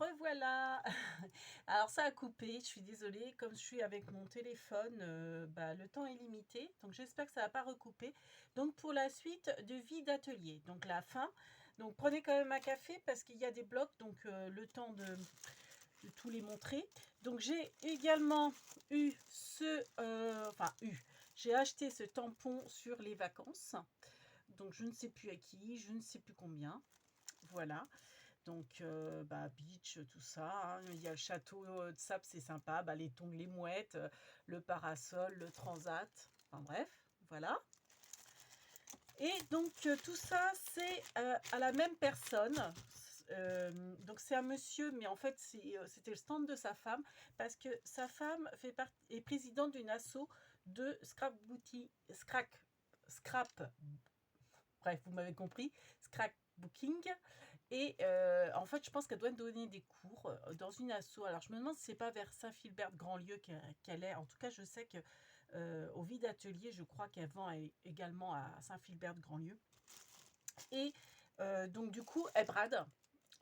revoilà. Alors ça a coupé, je suis désolée, comme je suis avec mon téléphone, le temps est limité, donc j'espère que ça va pas recouper. Donc pour la suite de vie d'atelier, donc la fin, donc prenez quand même un café parce qu'il y a des blocs, donc le temps de tous les montrer. Donc j'ai également eu j'ai acheté ce tampon sur les vacances, donc je ne sais plus à qui, je ne sais plus combien, voilà. Donc, beach, tout ça, hein. Il y a le château de sable, c'est sympa. Les tongs, les mouettes, le parasol, le transat. Enfin bref, voilà. Et donc, tout ça, c'est à la même personne. Donc, c'est un monsieur, mais en fait, c'était le stand de sa femme, parce que sa femme est présidente d'une asso de scrap, bref, vous m'avez compris, scrapbooking. Et en fait, je pense qu'elle doit donner des cours dans une asso. Alors, je me demande si c'est pas vers Saint-Philbert-de-Grandlieu qu'elle est. En tout cas, je sais que au vide atelier, je crois qu'elle vend également à Saint-Philbert-de-Grandlieu. Et donc, du coup, elle brade.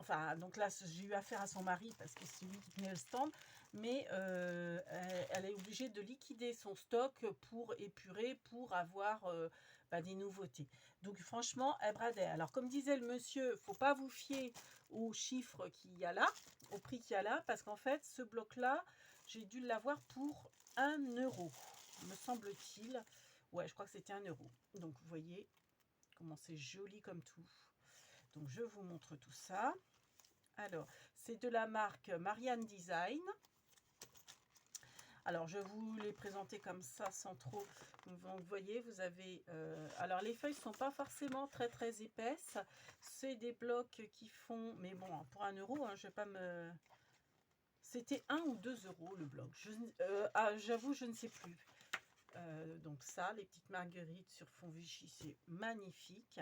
Enfin, donc là, j'ai eu affaire à son mari parce que c'est lui qui tenait le stand, mais elle est obligée de liquider son stock pour épurer, pour avoir des nouveautés. Donc franchement, elle bradait. Alors comme disait le monsieur, faut pas vous fier aux chiffres qu'il y a là, au prix qu'il y a là, parce qu'en fait, ce bloc-là, j'ai dû l'avoir pour 1 €, me semble-t-il. Ouais, je crois que c'était 1 €. Donc vous voyez comment c'est joli comme tout. Donc je vous montre tout ça. Alors, c'est de la marque Marianne Design. Alors, je vous les présenter comme ça sans trop. Donc, vous voyez, vous avez... alors, les feuilles ne sont pas forcément très très épaisses. C'est des blocs qui font... Mais bon, pour 1 €, hein, je vais pas me... C'était 1 ou 2 € le bloc. J'avoue, je ne sais plus. Donc ça, les petites marguerites sur fond Vichy, c'est magnifique.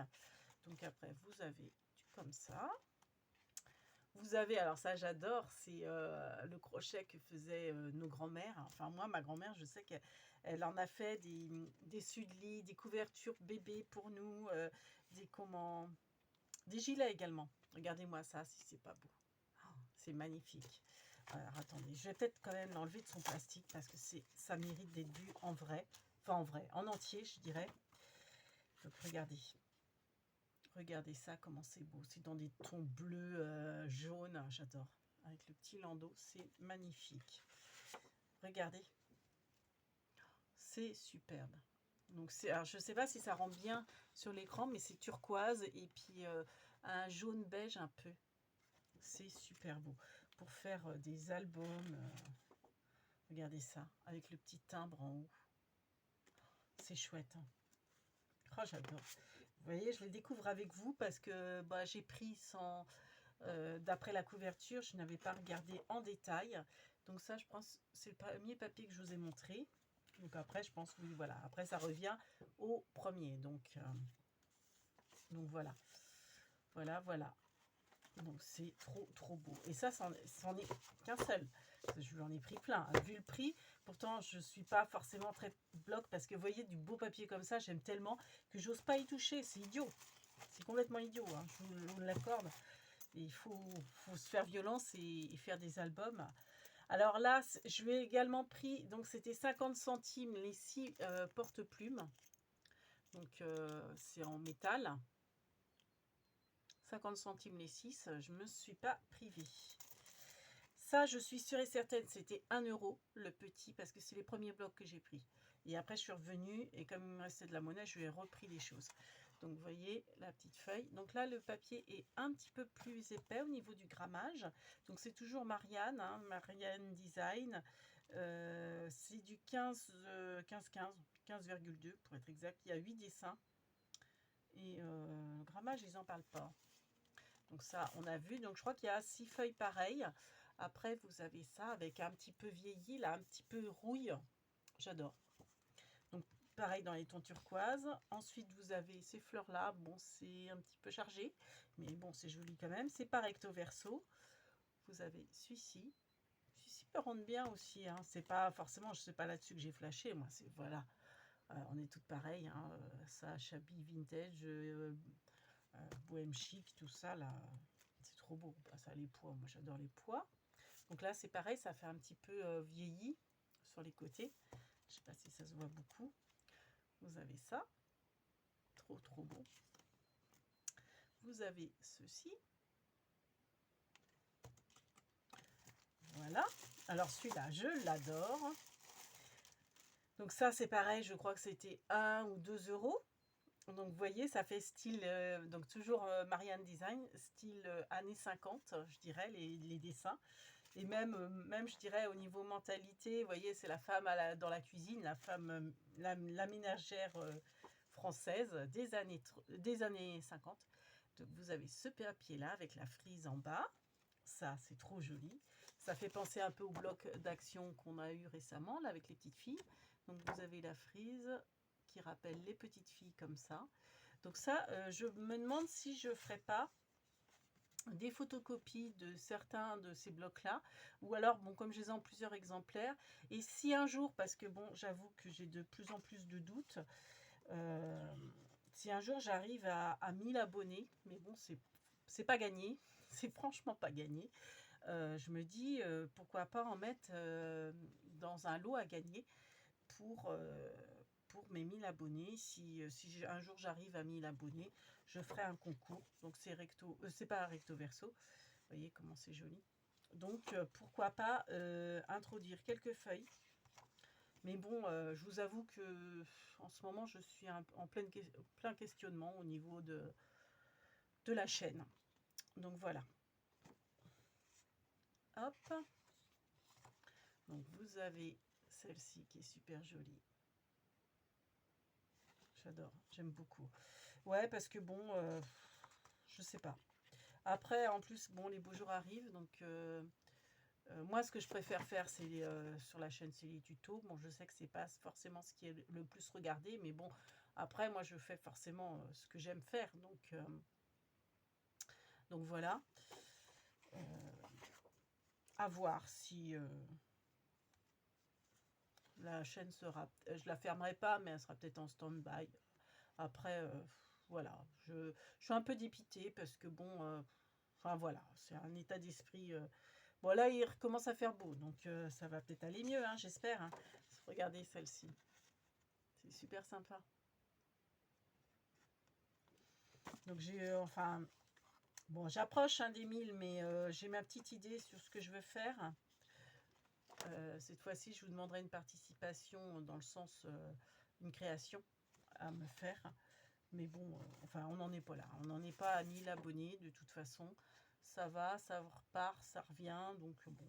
Donc après, vous avez comme ça. Vous avez, alors ça j'adore, c'est le crochet que faisaient nos grands-mères. Enfin moi, ma grand-mère, je sais qu'elle en a fait des suds-lits, des couvertures bébés pour nous, des gilets également. Regardez-moi ça, si c'est pas beau. Oh, c'est magnifique. Alors attendez, je vais peut-être quand même l'enlever de son plastique parce que ça mérite d'être vu en vrai. Enfin en vrai, en entier je dirais. Donc regardez. Regardez ça, comment c'est beau. C'est dans des tons bleus, jaunes. J'adore. Avec le petit landau, c'est magnifique. Regardez. C'est superbe. Donc alors je ne sais pas si ça rend bien sur l'écran, mais c'est turquoise et puis un jaune beige un peu. C'est super beau. Pour faire des albums. Regardez ça, avec le petit timbre en haut. C'est chouette, hein. Oh, j'adore. Vous voyez, je les découvre avec vous parce que j'ai pris sans... d'après la couverture, je n'avais pas regardé en détail. Donc ça, je pense, c'est le premier papier que je vous ai montré. Donc après, je pense, oui, voilà. Après, ça revient au premier. Donc voilà. Voilà, voilà. Donc c'est trop, trop beau. Et ça, c'en est qu'un seul. Je lui en ai pris plein. Vu le prix, pourtant, je ne suis pas forcément très bloc parce que vous voyez, du beau papier comme ça, j'aime tellement que j'ose pas y toucher. C'est idiot. C'est complètement idiot, hein. Je vous l'accorde. Il faut se faire violence et faire des albums. Alors là, je lui ai également pris, donc c'était 50 centimes les 6 porte-plumes. Donc c'est en métal. 50 centimes les 6, je ne me suis pas privée. Ça, je suis sûre et certaine, c'était 1 € le petit, parce que c'est les premiers blocs que j'ai pris. Et après, je suis revenue, et comme il me restait de la monnaie, je lui ai repris des choses. Donc, vous voyez la petite feuille. Donc là, le papier est un petit peu plus épais au niveau du grammage. Donc, c'est toujours Marianne, hein, Marianne Design. C'est du 15,2 pour être exact. Il y a 8 dessins. Et le grammage, ils n'en parlent pas. Donc ça, on a vu. Donc je crois qu'il y a 6 feuilles pareilles. Après, vous avez ça avec un petit peu vieilli, là, un petit peu rouille. J'adore. Donc pareil dans les tons turquoise. Ensuite, vous avez ces fleurs-là. Bon, c'est un petit peu chargé, mais bon, c'est joli quand même. C'est pas recto verso. Vous avez celui-ci. Celui-ci peut rendre bien aussi, hein. C'est pas forcément, je sais pas là-dessus que j'ai flashé. Moi, c'est voilà. On est toutes pareilles, hein. Ça, Shabby Vintage, Bohème Chic, tout ça, là. C'est trop beau. Bah, ça, les pois, moi j'adore les pois. Donc là, c'est pareil, ça fait un petit peu vieilli sur les côtés. Je sais pas si ça se voit beaucoup. Vous avez ça. Trop beau. Vous avez ceci. Voilà. Alors celui-là, je l'adore. Donc ça, c'est pareil, je crois que c'était 1 ou 2 euros. Donc vous voyez, ça fait style, donc toujours Marianne Design, style années 50, je dirais, les dessins. Et même, je dirais, au niveau mentalité, vous voyez, c'est la femme dans la cuisine, la femme, la ménagère française des années 50. Donc vous avez ce papier-là avec la frise en bas. Ça, c'est trop joli. Ça fait penser un peu au bloc d'action qu'on a eu récemment, là, avec les petites filles. Donc vous avez la frise qui rappelle les petites filles comme ça. Donc ça, je me demande si je ne ferai pas des photocopies de certains de ces blocs-là, ou alors, bon, comme je les ai en plusieurs exemplaires, et si un jour, parce que bon, j'avoue que j'ai de plus en plus de doutes, si un jour j'arrive à 1000 abonnés, mais bon, c'est pas gagné, c'est franchement pas gagné, je me dis, pourquoi pas en mettre dans un lot à gagner pour mes 1000 abonnés. Si un jour j'arrive à 1000 abonnés, je ferai un concours. Donc c'est recto, c'est pas recto verso. Vous voyez comment c'est joli. Donc pourquoi pas introduire quelques feuilles. Mais bon, je vous avoue que en ce moment je suis en plein questionnement au niveau de la chaîne. Donc voilà. Hop. Donc vous avez celle-ci qui est super jolie. J'adore, j'aime beaucoup. Ouais, parce que bon, je sais pas. Après, en plus, bon, les beaux jours arrivent, donc moi, ce que je préfère faire, c'est sur la chaîne, c'est les tutos. Bon, je sais que c'est pas forcément ce qui est le plus regardé, mais bon, après, moi, je fais forcément ce que j'aime faire, donc voilà. À voir si la chaîne sera, je la fermerai pas, mais elle sera peut-être en stand-by. Après, voilà, je suis un peu dépitée parce que bon, enfin voilà, c'est un état d'esprit. Bon, là, il recommence à faire beau, donc ça va peut-être aller mieux, hein, j'espère. Hein. Regardez celle-ci, c'est super sympa. Donc j'ai, enfin, bon, j'approche des 1000, mais j'ai ma petite idée sur ce que je veux faire. Cette fois-ci, je vous demanderai une participation dans le sens une création à me faire. Mais bon, enfin, on n'en est pas là. On n'en est pas à 1000 abonnés de toute façon. Ça va, ça repart, ça revient. Donc, bon,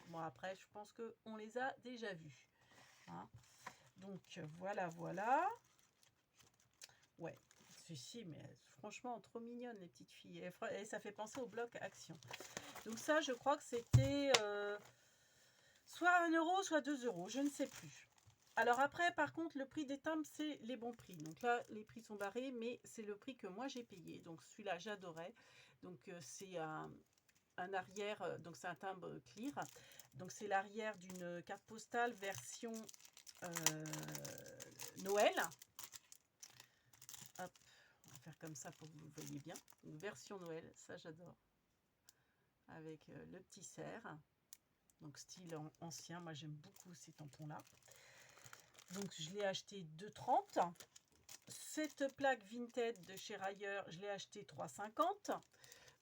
moi après, je pense qu'on les a déjà vus. Hein. Donc, voilà, voilà. Ouais, ceci, mais franchement, trop mignonne, les petites filles. Et ça fait penser au bloc action. Donc ça, je crois que c'était soit 1 euro, soit 2 euros. Je ne sais plus. Alors après, par contre, le prix des timbres, c'est les bons prix. Donc là, les prix sont barrés, mais c'est le prix que moi j'ai payé. Donc celui-là, j'adorais. Donc c'est un arrière, donc c'est un timbre clear. Donc c'est l'arrière d'une carte postale version Noël. Hop, on va faire comme ça pour que vous le voyez bien. Une version Noël, ça j'adore. Avec le petit cerf. Donc style ancien, moi j'aime beaucoup ces tampons-là. Donc je l'ai acheté 2,30. Cette plaque Vinted de chez Rayer, je l'ai acheté 3,50.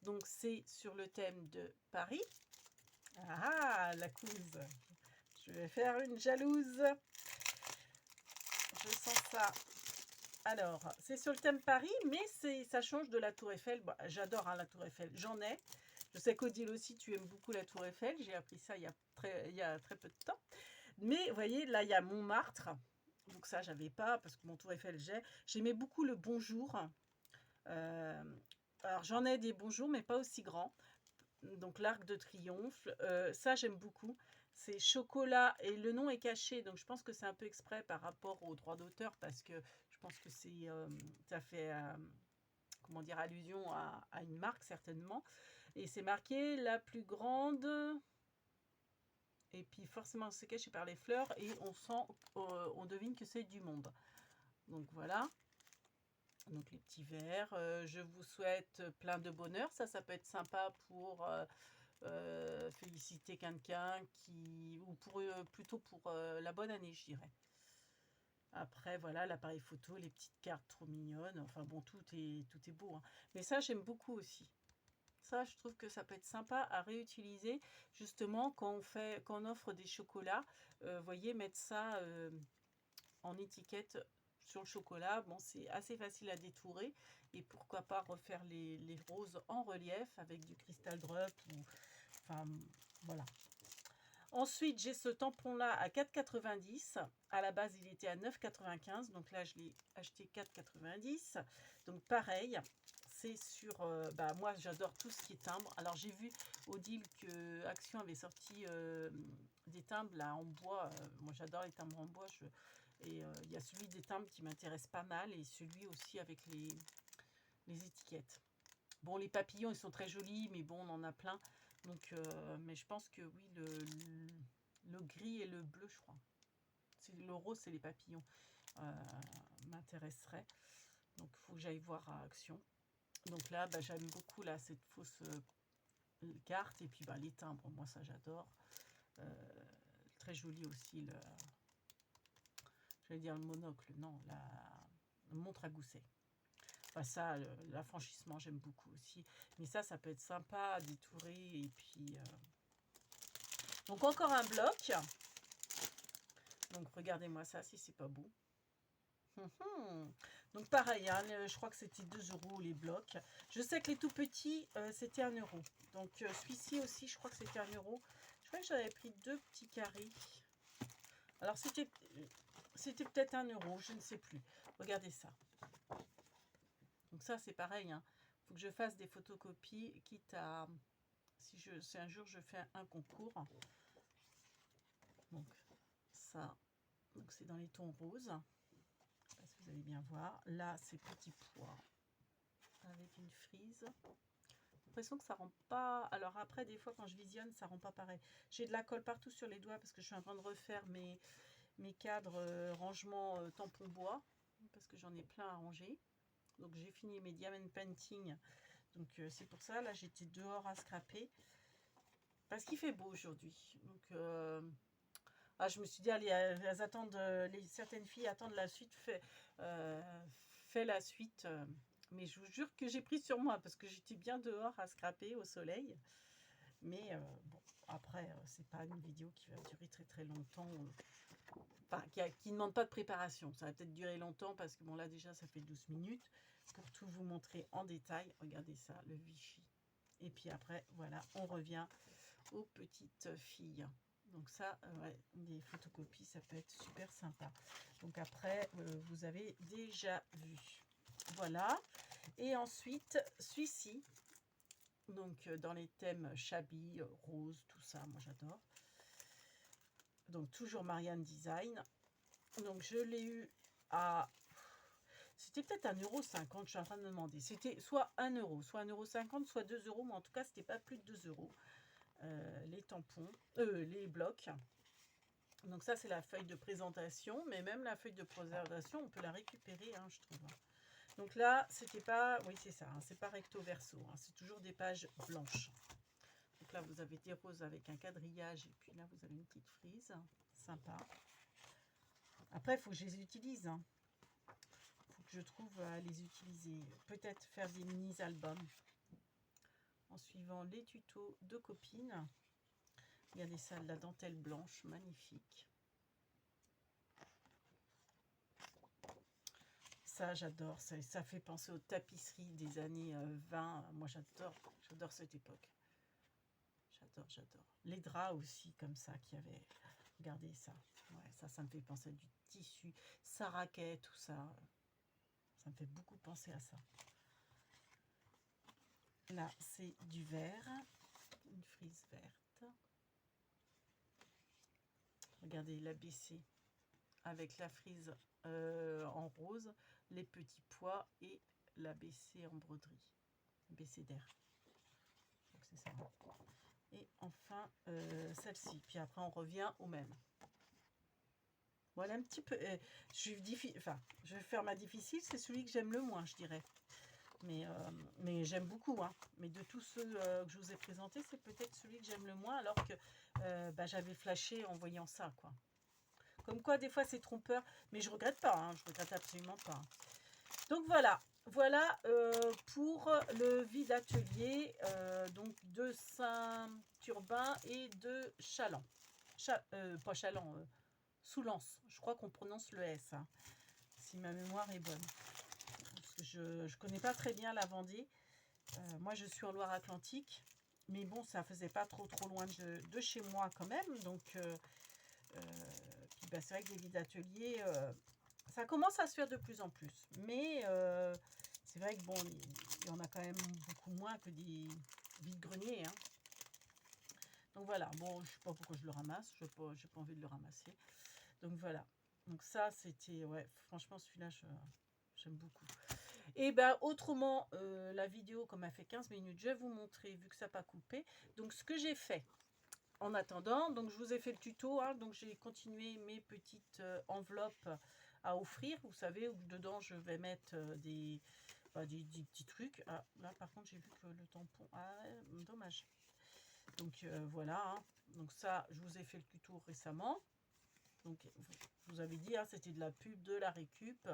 Donc c'est sur le thème de Paris. Ah, la couse. Je vais faire une jalouse. Je sens ça. Alors, c'est sur le thème Paris, mais ça change de la Tour Eiffel. Bon, j'adore la Tour Eiffel, j'en ai. Je sais qu'Odile aussi, tu aimes beaucoup la Tour Eiffel. J'ai appris ça il y a très peu de temps. Mais vous voyez, là, il y a Montmartre. Donc ça, j'avais pas, parce que mon Tour Eiffel, j'aimais beaucoup le Bonjour. Alors, j'en ai des Bonjours, mais pas aussi grands. Donc, l'Arc de Triomphe. Ça, j'aime beaucoup. C'est chocolat et le nom est caché. Donc, je pense que c'est un peu exprès par rapport aux droits d'auteur, parce que je pense que ça fait, comment dire, allusion à une marque, certainement. Et c'est marqué la plus grande... Et puis forcément c'est caché par les fleurs et on sent, on devine que c'est du monde. Donc voilà. Donc les petits verres. Je vous souhaite plein de bonheur. Ça peut être sympa pour féliciter quelqu'un ou pour plutôt pour la bonne année, je dirais. Après, voilà, l'appareil photo, les petites cartes trop mignonnes. Enfin bon, tout est beau, hein. Mais ça, j'aime beaucoup aussi. Ça, je trouve que ça peut être sympa à réutiliser, justement, quand on offre des chocolats. Voyez, mettre ça en étiquette sur le chocolat. Bon, c'est assez facile à détourer. Et pourquoi pas refaire les roses en relief avec du cristal drop. Enfin, voilà. Ensuite, j'ai ce tampon-là à 4,90. À la base, il était à 9,95. Donc là, je l'ai acheté 4,90. Donc pareil, c'est sur... moi, j'adore tout ce qui est timbre. Alors, j'ai vu au deal que Action avait sorti des timbres là, en bois. Moi, j'adore les timbres en bois. Et il y a celui des timbres qui m'intéresse pas mal. Et celui aussi avec les étiquettes. Bon, les papillons, ils sont très jolis. Mais bon, on en a plein. Donc, mais je pense que oui, le gris et le bleu, je crois. Le rose, c'est les papillons. M'intéresserait. Donc, il faut que j'aille voir à Action. Donc là, j'aime beaucoup là, cette fausse carte. Et puis, les timbres, moi, ça, j'adore. Très joli aussi, j'allais dire le monocle. Non, la montre à gousset. Enfin, ça, l'affranchissement, j'aime beaucoup aussi. Mais ça peut être sympa à détourer. Et puis... Donc, encore un bloc. Donc, regardez-moi ça, si c'est pas beau. Donc, pareil, hein, je crois que c'était 2 € les blocs. Je sais que les tout petits, c'était 1 €. Donc, celui-ci aussi, je crois que c'était 1 €. Je crois que j'avais pris 2 petits carrés. Alors, c'était peut-être 1 €, je ne sais plus. Regardez ça. Donc, ça, c'est pareil. Il faut que je fasse des photocopies, quitte à... Si un jour je fais un concours. Donc, ça... Donc, c'est dans les tons roses. Je sais pas si vous allez bien voir. Là, c'est petits pois avec une frise. J'ai l'impression que ça rend pas... Alors après, des fois, quand je visionne, ça rend pas pareil. J'ai de la colle partout sur les doigts parce que je suis en train de refaire mes cadres rangement tampon bois. Parce que j'en ai plein à ranger. Donc, j'ai fini mes diamond painting. Donc, c'est pour ça. Là, j'étais dehors à scraper. Parce qu'il fait beau aujourd'hui. Donc... je me suis dit, allez, elles attendent, certaines filles attendent la suite, fais la suite. Mais je vous jure que j'ai pris sur moi parce que j'étais bien dehors à scraper au soleil. Mais bon, après, c'est pas une vidéo qui va durer très très longtemps. Enfin, qui ne demande pas de préparation. Ça va peut-être durer longtemps parce que bon, là déjà, ça fait 12 minutes. Pour tout vous montrer en détail, regardez ça, le Vichy. Et puis après, voilà, on revient aux petites filles. Donc ça, ouais, des photocopies, ça peut être super sympa. Donc après, vous avez déjà vu. Voilà. Et ensuite, celui-ci. Donc dans les thèmes Shabby, rose, tout ça, moi j'adore. Donc toujours Marianne Design. Donc je l'ai eu à... C'était peut-être 1,50 €, je suis en train de me demander. C'était soit 1 €, soit 1,50 €, soit 2 €, mais en tout cas, c'était pas plus de 2 €. Les tampons, les blocs. Donc ça, c'est la feuille de présentation, mais même la feuille de présentation, on peut la récupérer, je trouve. Donc là, c'était pas... Oui, c'est ça, c'est pas recto verso, c'est toujours des pages blanches. Donc là, vous avez des roses avec un quadrillage, et puis là, vous avez une petite frise, sympa. Après, il faut que je les utilise. Il faut que je trouve à les utiliser. Peut-être faire des mini-albums en suivant les tutos de copines. Regardez ça, de la dentelle blanche, magnifique. Ça, j'adore. Ça fait penser aux tapisseries des années 20. Moi, j'adore cette époque. J'adore. Les draps aussi, comme ça, qu'il y avait. Regardez ça. Ouais, ça me fait penser à du tissu. Saraquet, tout ça. Ça me fait beaucoup penser à ça. Là, c'est du vert. Une frise verte. Regardez l'ABC avec la frise en rose, les petits pois et l'ABC en broderie. ABC d'air. C'est ça. Et enfin, celle-ci. Puis après, on revient au même. Voilà un petit peu. Je vais faire ma difficile, c'est celui que j'aime le moins, je dirais. Mais j'aime beaucoup, hein. Mais de tous ceux que je vous ai présentés, c'est peut-être celui que j'aime le moins, alors que bah, j'avais flashé en voyant ça, quoi. Comme quoi, des fois, c'est trompeur. Mais je regrette pas, hein, je regrette absolument pas. Donc voilà, voilà pour le vide atelier donc de Saint-Urbain et de Chaland. Pas Chaland, Soulance. Je crois qu'on prononce le S, hein, si ma mémoire est bonne. Parce que je ne connais pas très bien la Vendée. Moi, je suis en Loire-Atlantique. Mais bon, ça faisait pas trop loin de chez moi quand même. Donc, puis bah, c'est vrai que les vides ateliers, ça commence à se faire de plus en plus. Mais c'est vrai que bon, il y en a quand même beaucoup moins que des vides-greniers, hein. Donc voilà, bon, je ne sais pas pourquoi je le ramasse. Je n'ai pas envie de le ramasser. Donc voilà. Donc ça, c'était, ouais, franchement, celui-là, j'aime beaucoup. Et ben autrement, la vidéo, comme elle fait 15 minutes, je vais vous montrer, vu que ça n'a pas coupé. Donc ce que j'ai fait, en attendant, donc je vous ai fait le tuto, hein, donc j'ai continué mes petites enveloppes à offrir, vous savez, où dedans je vais mettre des petits trucs. Ah, là par contre j'ai vu que le tampon, ah, dommage. Donc voilà, hein. Donc ça je vous ai fait le tuto récemment. Donc je vous avais dit, hein, c'était de la pub, de la récup.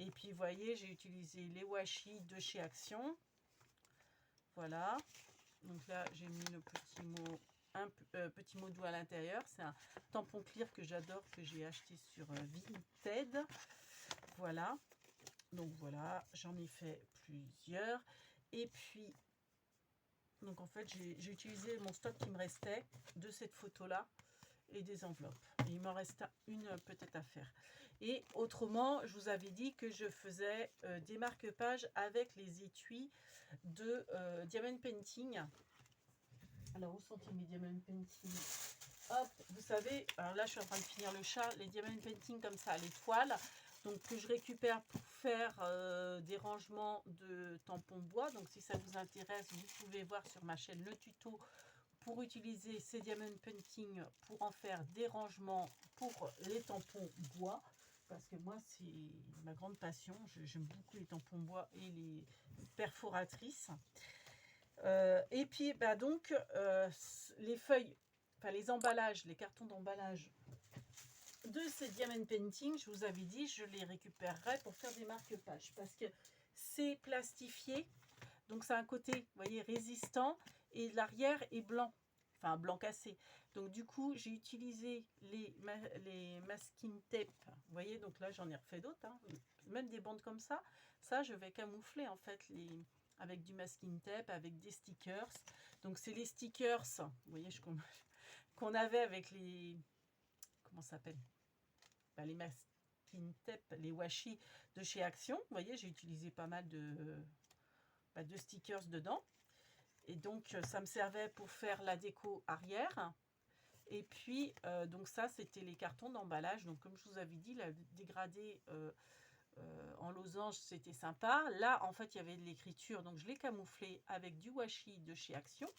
Et puis vous voyez, j'ai utilisé les washi de chez Action. Voilà. Donc là j'ai mis le petit mot, petit mot doux à l'intérieur. C'est un tampon clear que j'adore, que j'ai acheté sur Vinted. Voilà. Donc voilà, j'en ai fait plusieurs. Et puis, donc en fait, j'ai utilisé mon stock qui me restait de cette photo-là et des enveloppes. Et il m'en reste une peut-être à faire. Et autrement, je vous avais dit que je faisais des marque-pages avec les étuis de Diamond Painting. Alors, où sont-ils mes Diamond Painting? Hop, vous savez, alors là, je suis en train de finir le chat, les Diamond Painting comme ça, les toiles, donc que je récupère pour faire des rangements de tampons bois. Donc, si ça vous intéresse, vous pouvez voir sur ma chaîne le tuto pour utiliser ces Diamond Painting pour en faire des rangements pour les tampons bois. Parce que moi, c'est ma grande passion. J'aime beaucoup les tampons bois et les perforatrices. Et puis, bah donc, les feuilles, enfin les emballages, les cartons d'emballage de ces Diamond Painting, je vous avais dit, je les récupérerai pour faire des marque-pages. Parce que c'est plastifié, donc ça a un côté, vous voyez, résistant, et l'arrière est blanc, enfin blanc cassé. Donc du coup, j'ai utilisé les masking tape, vous voyez, donc là j'en ai refait d'autres, hein, même des bandes comme ça. Ça, je vais camoufler en fait avec du masking tape, avec des stickers. Donc c'est les stickers, vous voyez, qu'on avait avec les, comment ça s'appelle, les masking tape, les washi de chez Action. Vous voyez, j'ai utilisé pas mal de stickers dedans. Et donc, ça me servait pour faire la déco arrière. Et puis, donc ça, c'était les cartons d'emballage. Donc, comme je vous avais dit, la dégradé en losange, c'était sympa. Là, en fait, il y avait de l'écriture. Donc, je l'ai camouflé avec du washi de chez Action.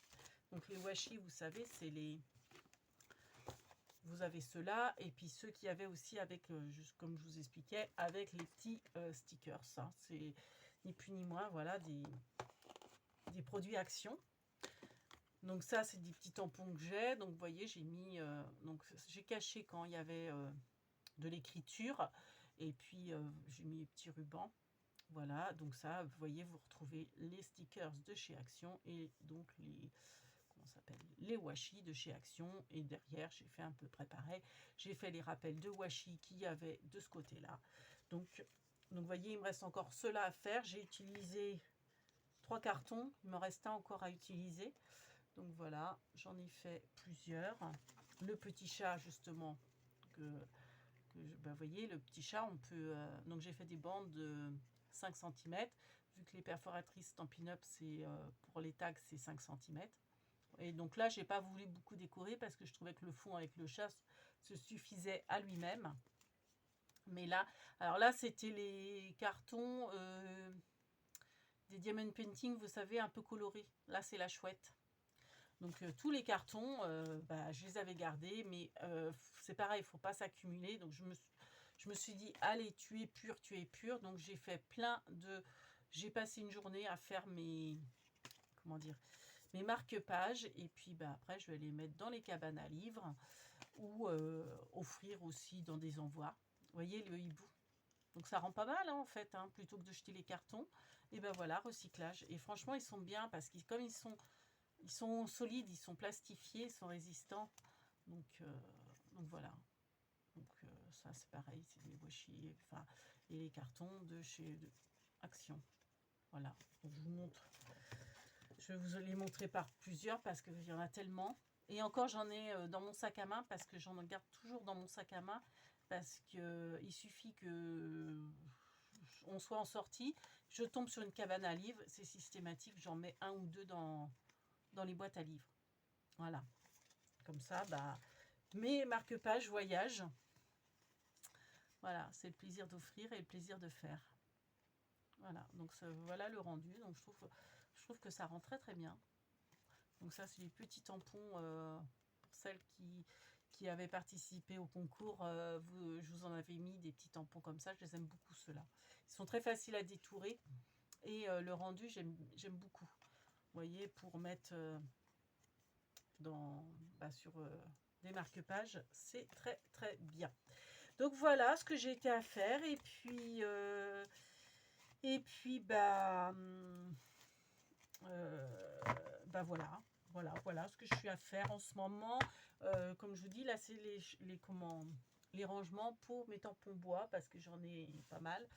Donc, les washi, vous savez, c'est les... Vous avez ceux-là. Et puis, ceux qui avaient aussi avec, juste comme je vous expliquais, avec les petits stickers. Hein. C'est ni plus ni moins, voilà, des produits Action. Donc ça, c'est des petits tampons que j'ai. Donc vous voyez, j'ai mis, donc j'ai caché quand il y avait de l'écriture. Et puis j'ai mis les petits rubans. Voilà, donc ça, vous voyez, vous retrouvez les stickers de chez Action et donc les, comment ça s'appelle, les washi de chez Action. Et derrière, j'ai fait un peu préparé. J'ai fait les rappels de washi qu'il y avait de ce côté-là. Donc vous voyez, il me reste encore cela à faire. J'ai utilisé 3 cartons. Il me restait encore à utiliser. Donc voilà, j'en ai fait plusieurs. Le petit chat, justement, vous voyez, le petit chat, on peut... donc j'ai fait des bandes de 5 cm. Vu que les perforatrices Stampin' Up, c'est pour les tags, c'est 5 cm. Et donc là, j'ai pas voulu beaucoup décorer parce que je trouvais que le fond avec le chat se suffisait à lui-même. Mais là, alors là, c'était les cartons des Diamond Painting, vous savez, un peu colorés. Là, c'est la chouette. Donc tous les cartons, bah, je les avais gardés, mais c'est pareil, il ne faut pas s'accumuler. Donc je me suis dit, allez, tu es pur, tu es pur. Donc j'ai fait plein de... J'ai passé une journée à faire mes... Comment dire, mes marque-pages. Et puis bah, après, je vais les mettre dans les cabanes à livres ou offrir aussi dans des envois. Vous voyez le hibou. Donc ça rend pas mal hein, en fait, hein, plutôt que de jeter les cartons. Et ben voilà, recyclage. Et franchement, ils sont bien parce que comme ils sont solides, ils sont plastifiés, ils sont résistants. Donc voilà. Donc ça c'est pareil, c'est des washi, enfin, et les cartons de chez Action. Voilà. Donc, je vous montre. Je vais vous les montrer par plusieurs parce qu'il y en a tellement. Et encore, j'en ai dans mon sac à main parce que j'en garde toujours dans mon sac à main parce que il suffit que on soit en sortie, je tombe sur une cabane à livres, c'est systématique, j'en mets un ou deux dans les boîtes à livres. Voilà. Comme ça, bah, mes marque-pages voyage. Voilà, c'est le plaisir d'offrir et le plaisir de faire. Voilà, donc voilà le rendu. Donc je trouve que ça rend très très bien. Donc ça, c'est les petits tampons pour celles qui avaient participé au concours. Je vous en avais mis des petits tampons comme ça. Je les aime beaucoup ceux-là. Ils sont très faciles à détourer et le rendu, j'aime beaucoup. Vous voyez, pour mettre sur des marque-pages, c'est très très bien. Donc voilà ce que j'ai été à faire et puis bah voilà ce que je suis à faire en ce moment. Comme je vous dis, là c'est les rangements pour mes tampons bois parce que j'en ai pas mal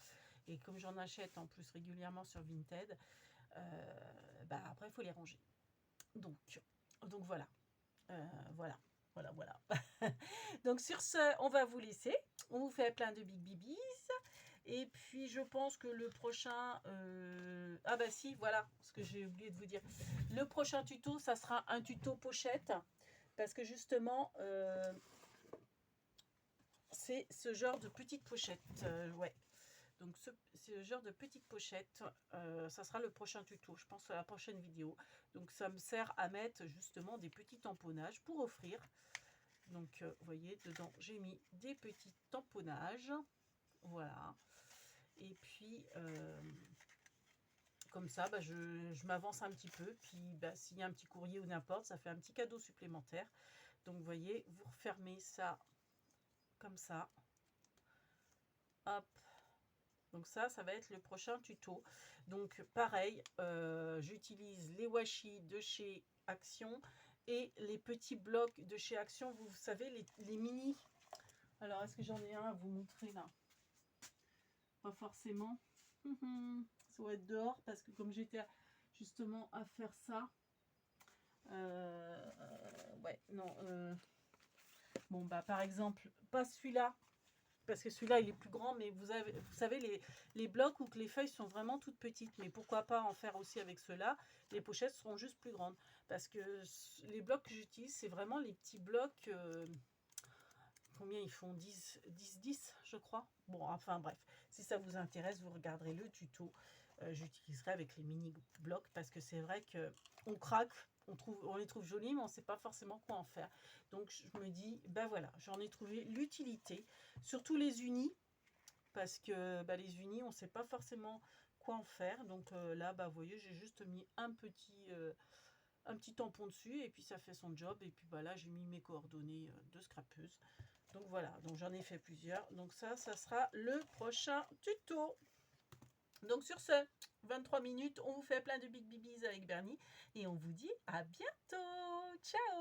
et comme j'en achète en plus régulièrement sur Vinted, après il faut les ranger. Donc voilà. Voilà. Donc sur ce, on va vous laisser. On vous fait plein de big bibis. Et puis je pense que le prochain... Ah bah si, voilà ce que j'ai oublié de vous dire. Le prochain tuto, ça sera un tuto pochette. Parce que justement, c'est ce genre de petite pochette. Ouais. Donc ce genre de petite pochette, ça sera le prochain tuto, je pense à la prochaine vidéo. Donc ça me sert à mettre justement des petits tamponnages pour offrir. Donc vous voyez, dedans j'ai mis des petits tamponnages. Voilà. Et puis comme ça, bah, je m'avance un petit peu. Puis bah, s'il y a un petit courrier ou n'importe, ça fait un petit cadeau supplémentaire. Donc vous voyez, vous refermez ça comme ça. Hop. Donc ça va être le prochain tuto. Donc pareil, j'utilise les washi de chez Action et les petits blocs de chez Action. Vous savez, les mini. Alors, est-ce que j'en ai un à vous montrer là? Pas forcément. Ça va être dehors parce que comme j'étais justement à faire ça. Ouais, non. Bon, bah par exemple, pas celui-là. Parce que celui-là, il est plus grand, mais vous savez, les blocs où que les feuilles sont vraiment toutes petites. Mais pourquoi pas en faire aussi avec ceux-là? Les pochettes seront juste plus grandes. Parce que les blocs que j'utilise, c'est vraiment les petits blocs... combien ils font? 10, je crois. Bon, enfin bref. Si ça vous intéresse, vous regarderez le tuto. J'utiliserai avec les mini blocs parce que c'est vrai que on craque. On les trouve jolis, mais on ne sait pas forcément quoi en faire. Donc, je me dis, ben voilà, j'en ai trouvé l'utilité. Surtout les unis, parce que bah, les unis, on ne sait pas forcément quoi en faire. Donc là, bah, vous voyez, j'ai juste mis un petit tampon dessus et puis ça fait son job. Et puis bah, là, j'ai mis mes coordonnées de scrapeuse. Donc voilà, donc j'en ai fait plusieurs. Donc ça sera le prochain tuto. Donc sur ce, 23 minutes, on vous fait plein de big bibis avec Bernie et on vous dit à bientôt. Ciao!